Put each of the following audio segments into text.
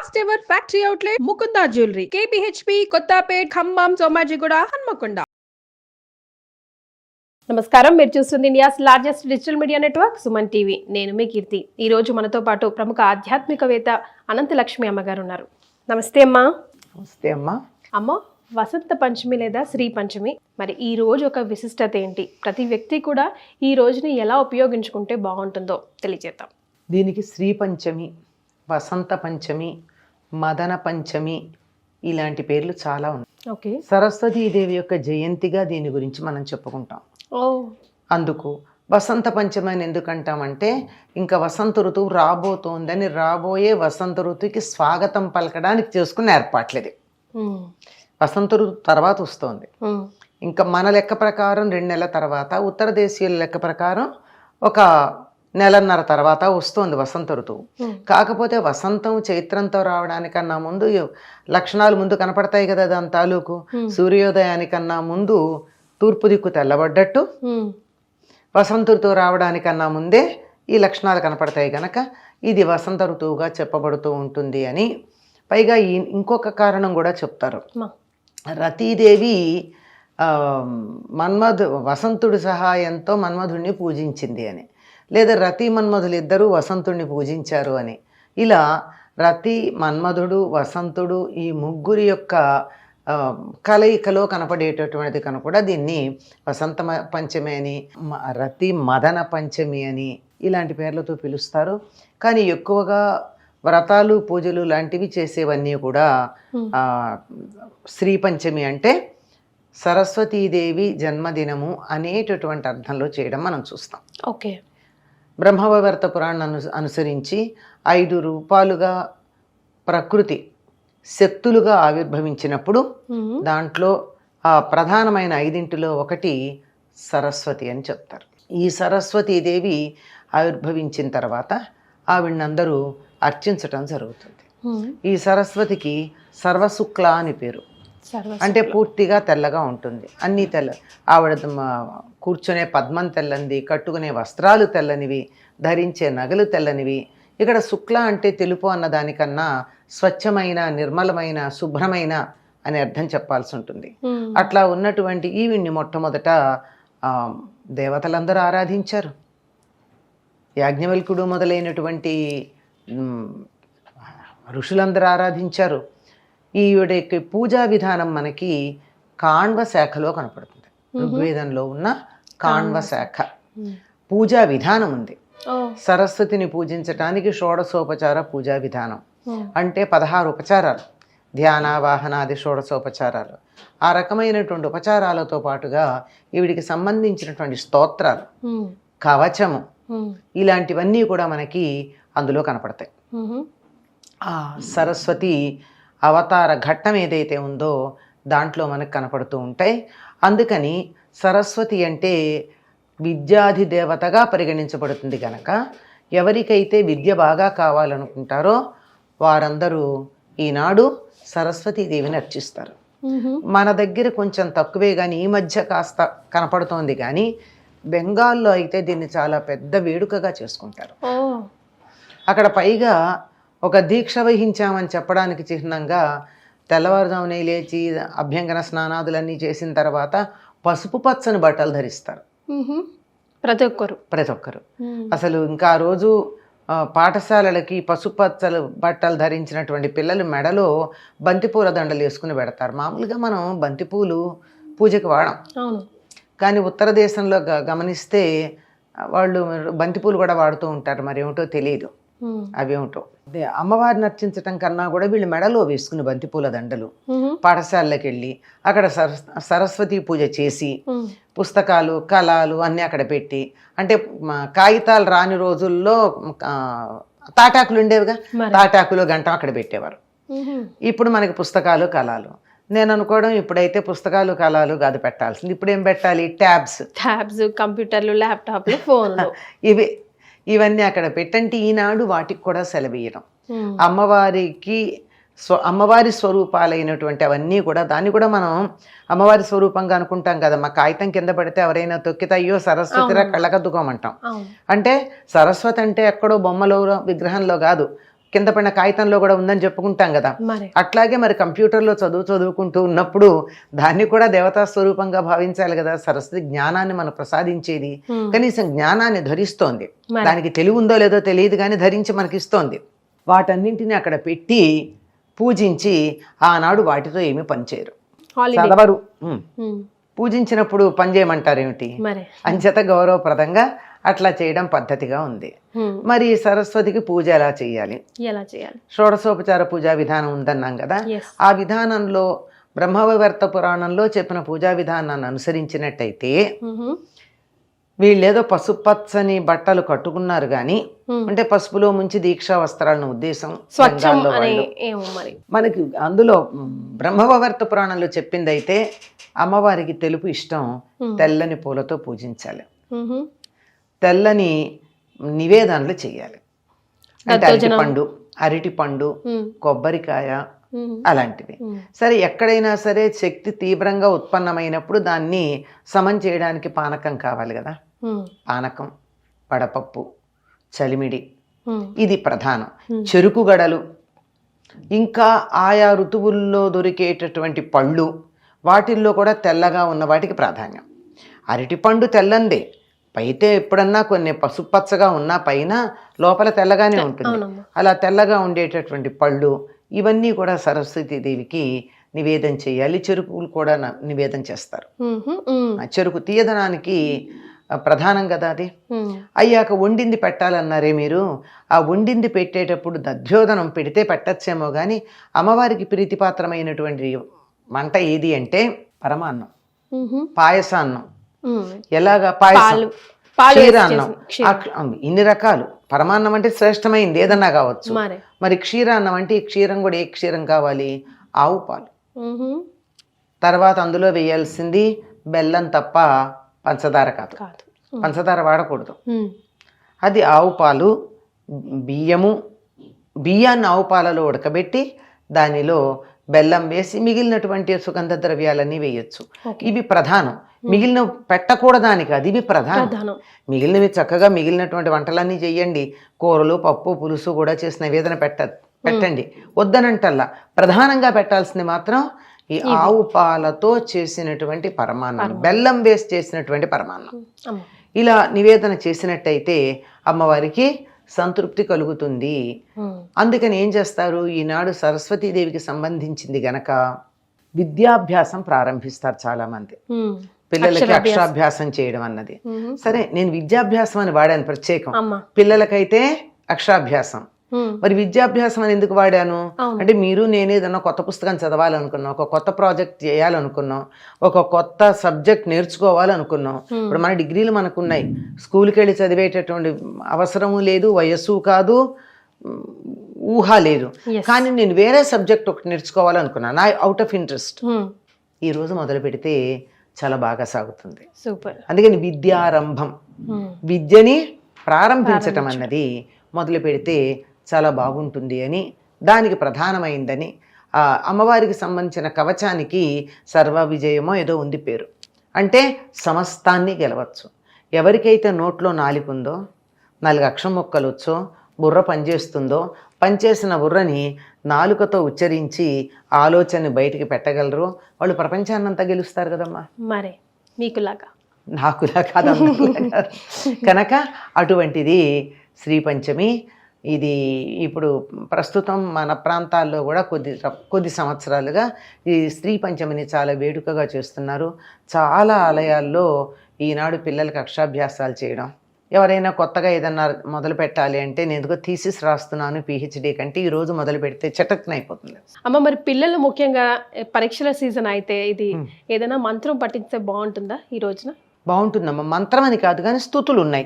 First ever factory outlet Mukunda jewellery KPHB Kothapet Khammam Somajiguda Hanamkonda. నమస్కారం, మీరు చూస్తుంది India's largest digital media network Suman TV. నేను మీ కీర్తి. ఈ రోజు మనతో పాటు ప్రముఖ ఆధ్యాత్మికవేత్త అనంతలక్ష్మి అమ్మగారు ఉన్నారు. నమస్తే అమ్మా. నమస్తే అమ్మా. అమ్మ, వసంత పంచమి లేదా శ్రీ పంచమి, మరి ఈ రోజు ఒక విశిష్టత ఏంటి? ప్రతి వ్యక్తి కూడా ఈ రోజుని ఎలా ఉపయోగించుకుంటే బాగుంటుందో తెలియజేద్దాం. దీనికి శ్రీ పంచమి, వసంత పంచమి, మదన పంచమి ఇలాంటి పేర్లు చాలా ఉన్నాయి. ఓకే. సరస్వతీదేవి యొక్క జయంతిగా దీని గురించి మనం చెప్పుకుంటాం. అందుకు వసంత పంచమి అని ఎందుకంటామంటే ఇంకా వసంత ఋతువు రాబోతోందని, రాబోయే వసంత ఋతువుకి స్వాగతం పలకడానికి చేసుకున్న ఏర్పాట్లేది. వసంత ఋతువు తర్వాత వస్తుంది. ఇంకా మన లెక్క ప్రకారం 2 నెలల తర్వాత, ఉత్తర దేశీయుల లెక్క ప్రకారం ఒక నెలన్నర తర్వాత వస్తుంది వసంత ఋతువు. కాకపోతే వసంతం చైత్రంతో రావడానికన్నా ముందు లక్షణాలు ముందు కనపడతాయి కదా. దాని తాలూకు సూర్యోదయానికన్నా ముందు తూర్పు దిక్కు తెల్లబడ్డట్టు, వసంత ఋతువు రావడానికన్నా ముందే ఈ లక్షణాలు కనపడతాయి కనుక ఇది వసంత ఋతువుగా చెప్పబడుతూ ఉంటుంది అని. పైగా ఇంకొక కారణం కూడా చెప్తారు. రతీదేవి వసంతుడి సహాయంతో మన్మధుడిని పూజించింది అని, లేదా రతి మన్మధులు ఇద్దరూ వసంతుడిని పూజించారు అని. ఇలా రతి, మన్మధుడు, వసంతుడు ఈ ముగ్గురి యొక్క కలయికలో కనపడేటటువంటిది కనుక కూడా దీన్ని వసంత పంచమి అని, రతి మదన పంచమి అని ఇలాంటి పేర్లతో పిలుస్తారు. కానీ ఎక్కువగా వ్రతాలు, పూజలు లాంటివి చేసేవన్నీ కూడా శ్రీ పంచమి అంటే సరస్వతీదేవి జన్మదినము అనేటటువంటి అర్థంలో చేయడం మనం చూస్తాం. ఓకే. బ్రహ్మవైవర్త పురాణాన్ని అనుసరించి 5 రూపాలుగా ప్రకృతి శక్తులుగా ఆవిర్భవించినప్పుడు దాంట్లో ఆ ప్రధానమైన 5 ఒకటి సరస్వతి అని చెప్తారు. ఈ సరస్వతీదేవి ఆవిర్భవించిన తర్వాత ఆవిడందరూ అర్చించటం జరుగుతుంది. ఈ సరస్వతికి సర్వశుక్ల అని పేరు. అంటే పూర్తిగా తెల్లగా ఉంటుంది, అన్నీ తెల్ల. ఆవిడ కూర్చునే పద్మం తెల్లనిది, కట్టుకునే వస్త్రాలు తెల్లనివి, ధరించే నగలు తెల్లనివి. ఇక్కడ శుక్ల అంటే తెలుపు అన్న దానికన్నా స్వచ్ఛమైన, నిర్మలమైన, శుభ్రమైన అని అర్థం చెప్పాల్సి ఉంటుంది. అట్లా ఉన్నటువంటి ఈవిడ్ని మొట్టమొదట దేవతలందరూ ఆరాధించారు. యాజ్ఞవల్కుడు మొదలైనటువంటి ఋషులందరూ ఆరాధించారు. ఈవిడ యొక్క పూజా విధానం మనకి కాణ్వ శాఖలో కనపడుతుంది. ఋగ్వేదంలో ఉన్న కాణ్వ శాఖ పూజా విధానం ఉంది. సరస్వతిని పూజించటానికి షోడశోపచార పూజా విధానం అంటే 16 ఉపచారాలు, ధ్యాన, వాహనాది షోడశోపచారాలు. ఆ రకమైనటువంటి ఉపచారాలతో పాటుగా ఈవిడికి సంబంధించినటువంటి స్తోత్రాలు, కవచము ఇలాంటివన్నీ కూడా మనకి అందులో కనపడతాయి. ఆ సరస్వతి అవతార ఘట్టం ఏదైతే ఉందో దాంట్లో మనకు కనపడుతూ ఉంటాయి. అందుకని సరస్వతి అంటే విద్యాధి దేవతగా పరిగణించబడుతుంది కనుక ఎవరికైతే విద్య బాగా కావాలనుకుంటారో వారందరూ ఈనాడు సరస్వతీదేవిని అర్చిస్తారు. మన దగ్గర కొంచెం తక్కువే కానీ ఈ మధ్య కాస్త కనపడుతోంది. కానీ బెంగాల్లో అయితే దీన్ని చాలా పెద్ద వేడుకగా చేసుకుంటారు. అక్కడ పైగా ఒక దీక్ష వహించామని చెప్పడానికి చిహ్నంగా తెల్లవారుజామునే లేచి అభ్యంగన స్నానాదులన్నీ చేసిన తర్వాత పసుపు పచ్చని బట్టలు ధరిస్తారు ప్రతి ఒక్కరు. అసలు ఇంకా ఆ రోజు పాఠశాలలకి పసుపచ్చలు బట్టలు ధరించినటువంటి పిల్లలు మెడలో బంతిపూల దండలు వేసుకుని పెడతారు. మామూలుగా మనం బంతిపూలు పూజకి వాడం, కానీ ఉత్తర దేశంలో గమనిస్తే వాళ్ళు బంతిపూలు కూడా వాడుతూ ఉంటారు. మరి ఏమిటో తెలియదు అవేమిటో. అమ్మవారిని అర్చించటం కన్నా కూడా వీళ్ళు మెడలో వేసుకుని బంతిపూల దండలు పాఠశాలకి వెళ్ళి అక్కడ సరస్వతి పూజ చేసి పుస్తకాలు, కళాలు అన్నీ అక్కడ పెట్టి, అంటే కాగితాలు రాని రోజుల్లో తాటాకులు ఉండేవిగా, తాటాకులు గంట అక్కడ పెట్టేవారు. ఇప్పుడు మనకి పుస్తకాలు, కళాలు. నేను అనుకోవడం ఇప్పుడైతే పుస్తకాలు, కళాలు కాదు పెట్టాల్సింది. ఇప్పుడు ఏం పెట్టాలి? ట్యాబ్స్, కంప్యూటర్లు, ల్యాప్టాప్లు, ఫోన్లు ఇవన్నీ అక్కడ పెట్టంటే ఈనాడు వాటికి కూడా సెలవీయడం. అమ్మవారి స్వరూపాలైనటువంటి అవన్నీ కూడా, దాన్ని కూడా మనం అమ్మవారి స్వరూపంగా అనుకుంటాం కదా. మా కాగితం కింద పడితే ఎవరైనా తొక్కితే అయ్యో సరస్వతిరా కళ్ళకద్దుకోమంటాం. అంటే సరస్వతి అంటే ఎక్కడో బొమ్మలో, విగ్రహంలో కాదు, కింద పడిన కాగితంలో కూడా ఉందని చెప్పుకుంటాం కదా. మరి అట్లాగే మరి కంప్యూటర్లో చదువుకుంటూ ఉన్నప్పుడు దాన్ని కూడా దేవతా స్వరూపంగా భావించాలి కదా. సరస్వతి జ్ఞానాన్ని మనం ప్రసాదించేది, కనీసం జ్ఞానాన్ని ధరిస్తోంది. దానికి తెలివి ఉందో లేదో తెలియదు కానీ ధరించి మనకిస్తోంది. వాటన్నింటినీ అక్కడ పెట్టి పూజించి ఆనాడు వాటితో ఏమీ పనిచేయరు, చదవరు. పూజించినప్పుడు పని చేయమంటారు ఏమిటి? అంచేత గౌరవప్రదంగా అట్లా చేయడం పద్ధతిగా ఉంది. మరి సరస్వతికి పూజ ఎలా చేయాలి? షోడశోపచార పూజా విధానం ఉందన్నాం కదా. ఆ విధానంలో బ్రహ్మవైవర్త పురాణంలో చెప్పిన పూజా విధానాన్ని అనుసరించినట్టయితే వీళ్ళేదో పసుపచ్చని బట్టలు కట్టుకున్నారు కానీ, అంటే పసుపులో ముంచి దీక్షా వస్త్రాలను ఉద్దేశం. మనకి అందులో బ్రహ్మవైవర్త పురాణంలో చెప్పింది అయితే అమ్మవారికి తెలుపు ఇష్టం, తెల్లని పూలతో పూజించాలి, తెల్లని నివేదనలు చేయాలి. అంటే అరటి పండు, కొబ్బరికాయ అలాంటివి. సరే, ఎక్కడైనా సరే శక్తి తీవ్రంగా ఉత్పన్నమైనప్పుడు దాన్ని సమం చేయడానికి పానకం కావాలి కదా. పానకం, వడపప్పు, చలిమిడి ఇది ప్రధానం. చెరుకు గడలు, ఇంకా ఆయా ఋతువుల్లో దొరికేటటువంటి పళ్ళు, వాటిల్లో కూడా తెల్లగా ఉన్న వాటికి ప్రాధాన్యం. అరటిపండు తెల్లందే, అయితే ఎప్పుడన్నా కొన్ని పసుపచ్చగా ఉన్నా పైన లోపల తెల్లగానే ఉంటుంది. అలా తెల్లగా ఉండేటటువంటి పళ్ళు ఇవన్నీ కూడా సరస్వతీదేవికి నివేదన చేయాలి. చెరుకులు కూడా నివేదన చేస్తారు. చెరుకు తీయదనానికి ప్రధానం కదా అది. అయ్యాక వండింది పెట్టాలన్నారే మీరు, ఆ వండింది పెట్టేటప్పుడు దధ్యోదనం పెడితే పెట్టచ్చేమో కానీ అమ్మవారికి ప్రీతిపాత్రమైనటువంటి వంట ఏది అంటే పరమాన్నం, పాయసాన్నం. ఎలాగా? పాయసం, క్షీరాన్నం, ఇన్ని రకాలు. పరమాన్నం అంటే శ్రేష్టమైంది ఏదన్నా కావచ్చు. మరి క్షీరాన్నం అంటే ఈ క్షీరం కూడా ఏ క్షీరం కావాలి? ఆవు పాలు. తర్వాత అందులో వేయాల్సింది బెల్లం తప్ప పంచదార కాదు. పంచదార వాడకూడదు. అది ఆవు పాలు, బియ్యాన్ని ఆవు పాలలో ఉడకబెట్టి దానిలో బెల్లం వేసి మిగిలినటువంటి సుగంధ ద్రవ్యాలన్నీ వేయొచ్చు. ఇవి ప్రధానం. మిగిలిన పెట్టకూడదానికి అది ఇవి ప్రధానం. మిగిలినవి చక్కగా మిగిలినటువంటి వంటలన్నీ చెయ్యండి. కూరలు, పప్పు, పులుసు కూడా చేసిన నివేదన పెట్టండి, వద్దనంటల్లా. ప్రధానంగా పెట్టాల్సింది మాత్రం ఈ ఆవు పాలతో చేసినటువంటి పరమాన్నం, బెల్లం వేసి చేసినటువంటి పరమాన్నం. ఇలా నివేదన చేసినట్టయితే అమ్మవారికి సంతృప్తి కలుగుతుంది. అందుకని ఏం చేస్తారు, ఈనాడు సరస్వతీదేవికి సంబంధించింది గనక విద్యాభ్యాసం ప్రారంభిస్తారు చాలా మంది. పిల్లలకి అక్షరాభ్యాసం చేయడం అన్నది. సరే, నేను విద్యాభ్యాసం అని వాడాను ప్రత్యేకం, పిల్లలకైతే అక్షరాభ్యాసం. మరి విద్యాభ్యాసం అని ఎందుకు వాడాను అంటే, మీరు నేను ఏదన్నా కొత్త పుస్తకం చదవాలనుకున్నాం, ఒక కొత్త ప్రాజెక్ట్ చేయాలనుకున్నాం, ఒక కొత్త సబ్జెక్ట్ నేర్చుకోవాలనుకున్నాం. ఇప్పుడు మన డిగ్రీలు మనకున్నాయి, స్కూల్కి వెళ్ళి చదివేటటువంటి అవసరము లేదు, వయస్సు కాదు, ఊహ లేదు. కానీ నేను వేరే సబ్జెక్ట్ ఒకటి నేర్చుకోవాలనుకున్నాను, నా అవుట్ ఆఫ్ ఇంట్రెస్ట్. ఈరోజు మొదలు పెడితే చాలా బాగా సాగుతుంది. అందుకని విద్యారంభం, విద్యని ప్రారంభించటం అన్నది మొదలు పెడితే చాలా బాగుంటుంది అని, దానికి ప్రధానమైందని. అమ్మవారికి సంబంధించిన కవచానికి సర్వ విజయమో ఏదో ఉంది పేరు. అంటే సమస్తాన్ని గెలవచ్చు. ఎవరికైతే నోట్లో నాలుగుందో, 4 అక్షం మొక్కలు వచ్చో, బుర్ర పనిచేస్తుందో, పనిచేసిన బుర్రని నాలుకతో ఉచ్చరించి ఆలోచనని బయటికి పెట్టగలరు, వాళ్ళు ప్రపంచాన్నంతా గెలుస్తారు కదమ్మా. మరే మీకులాగా నాకులా కాదమ్మా. కనుక అటువంటిది శ్రీ పంచమి. ఇది ఇప్పుడు ప్రస్తుతం మన ప్రాంతాల్లో కూడా కొద్ది సంవత్సరాలుగా ఈ శ్రీ పంచమిని చాలా వేడుకగా చేస్తున్నారు. చాలా ఆలయాల్లో ఈనాడు పిల్లలకి అక్షరాభ్యాసాలు చేయడం. ఎవరైనా కొత్తగా ఏదన్నా మొదలు పెట్టాలి అంటే, నేను ఎందుకో థీసిస్ రాస్తున్నాను పిహెచ్డి కంటే ఈరోజు మొదలు పెడితే చటక్న అయిపోతుంది. అమ్మ, మరి పిల్లలు ముఖ్యంగా పరీక్షల సీజన్ అయితే ఇది ఏదైనా మంత్రం పఠిస్తే బాగుంటుందా ఈ రోజున? బాగుంటుందమ్మా. మంత్రం అని కాదు కానీ స్తుతులు ఉన్నాయి.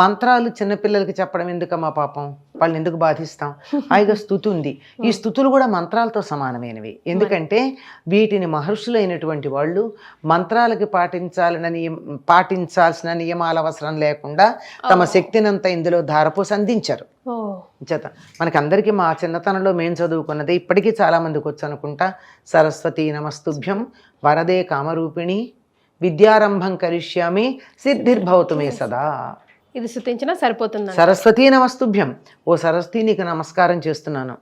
మంత్రాలు చిన్నపిల్లలకి చెప్పడం ఎందుకమ్మా, పాపం వాళ్ళని ఎందుకు బాధిస్తాం? హాయిగా స్తుతి ఉంది. ఈ స్తుతులు కూడా మంత్రాలతో సమానమైనవి. ఎందుకంటే వీటిని మహర్షులైనటువంటి వాళ్ళు మంత్రాలకి పాటించాల్సిన నియమాల అవసరం లేకుండా తమ శక్తినంతా ఇందులో ధారపోసి అందించారు. చేత మనకందరికీ మా చిన్నతనంలో మేము చదువుకున్నది ఇప్పటికీ చాలా మందికి వచ్చు అనుకుంటా. సరస్వతీ నమస్తుభ్యం వరదే కామరూపిణి విద్యారంభం కరిష్యామి సిద్ధిర్భవతు మే సదా. ఇది స్తుతించినా సరిపోతుంది. సరస్వతీ నమస్తుభ్యం, ఓ సరస్వతి నీకు నమస్కారం చేస్తున్నాను.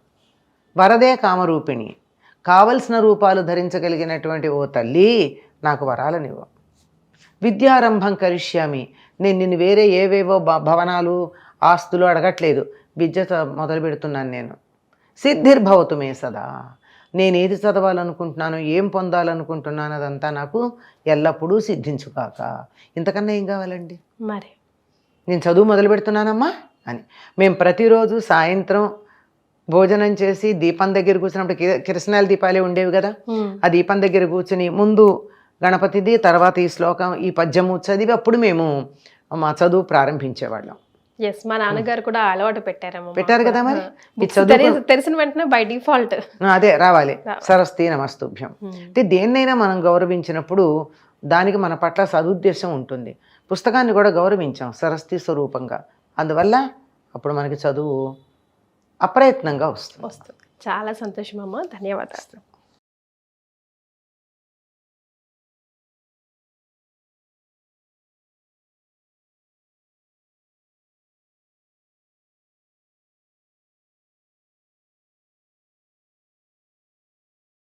వరదే కామరూపిణి, కావలసిన రూపాలు ధరించగలిగినటువంటి ఓ తల్లి నాకు వరాలనివ్వు. విద్యారంభం కరిష్యామి, నేను నిన్ను వేరే ఏవేవో భవనాలు ఆస్తులు అడగట్లేదు, విద్య మొదలు పెడుతున్నాను నేను. సిద్ధిర్భవతు మే సదా, నేను ఏది చదవాలనుకుంటున్నాను, ఏం పొందాలనుకుంటున్నాను అదంతా నాకు ఎల్లప్పుడూ సిద్ధించుగాక. ఇంతకన్నా ఏం కావాలండి? మరి నేను చదువు మొదలు పెడుతున్నానమ్మా అని మేము ప్రతిరోజు సాయంత్రం భోజనం చేసి దీపం దగ్గర కూర్చున్నప్పుడు కిరసనాల దీపాలే ఉండేవి కదా, ఆ దీపం దగ్గర కూర్చుని ముందు గణపతిది, తర్వాత ఈ శ్లోకం ఈ పద్యము చదివి అప్పుడు మేము మా చదువు ప్రారంభించేవాళ్ళం. ఎస్, మా నాన్నగారు కూడా అలవాటు పెట్టారు కదా. మరి తెలిసిన వెంటనే బై డిఫాల్ట్ అదే రావాలి, సరస్వతీ నమస్తుభ్యం. అంటే దేన్నైనా మనం గౌరవించినప్పుడు దానికి మన పట్ల సదుద్దేశం ఉంటుంది. పుస్తకాన్ని కూడా గౌరవించాం సరస్వతి స్వరూపంగా, అందువల్ల అప్పుడు మనకి చదువు అప్రయత్నంగా వస్తుంది. చాలా సంతోషం అమ్మ, ధన్యవాదాలు.